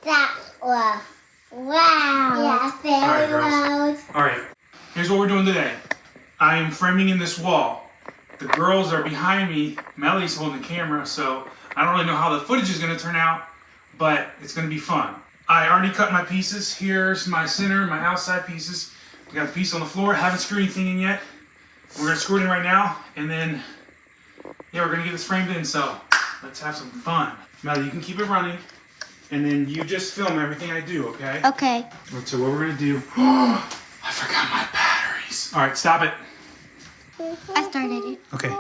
That was wow. Yeah, very loud. Alright, here's what we're doing today. I am framing in this wall. The girls are behind me. Mellie's holding the camera, so I don't really know how the footage is going to turn out, but it's going to be fun. I already cut my pieces. Here's my center, my outside pieces. We got the piece on the floor. Haven't screwed anything in yet. We're going to screw it in right now, and then, yeah, we're going to get this framed in, so let's have some fun. Mellie, you can keep it running, and then you just film everything I do, okay? Okay. So what we're going to do, I forgot my batteries. All right, stop it. I started it. Okay.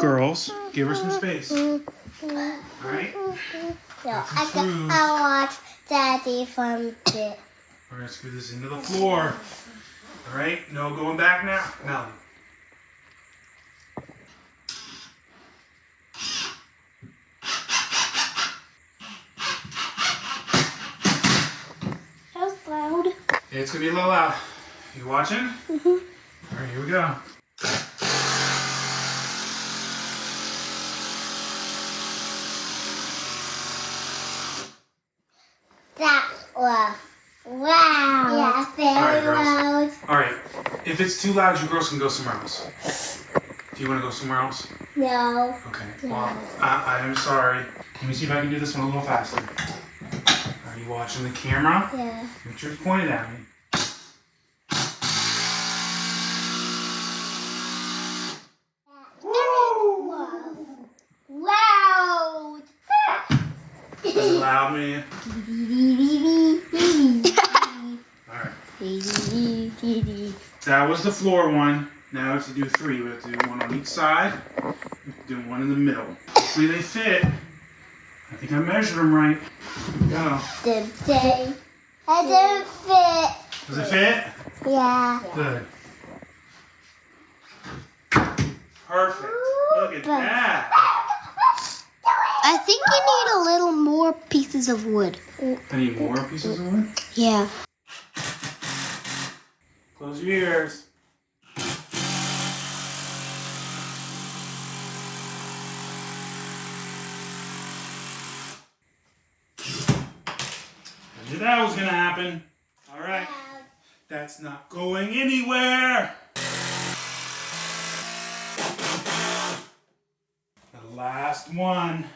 Girls, give her some space. All right? Yeah, I watch Daddy from it. We're going to screw this into the floor. All right? No going back now. Mellie. That was loud. It's going to be a little loud. You watching? Mm-hmm. All right, here we go. That was wow. Yeah, very loud. All right. If it's too loud, you girls can go somewhere else. Do you want to go somewhere else? No. Okay. Well, I am sorry. Let me see if I can do this one a little faster. Are you watching the camera? Yeah. Make sure it's pointed at me. Loud. Is it loud, man? Alright. That was the floor one. Now we have to do three. We have to do one on each side. We have to do one in the middle. Hopefully they fit. I think I measured them right. Here we go. Didn't fit. I didn't fit. Does it fit? Yeah. Good. Perfect. Look at that. I think you need a little more pieces of wood. I need more pieces of wood? Yeah. Close your ears. I knew that was going to happen. All right. That's not going anywhere. The last one.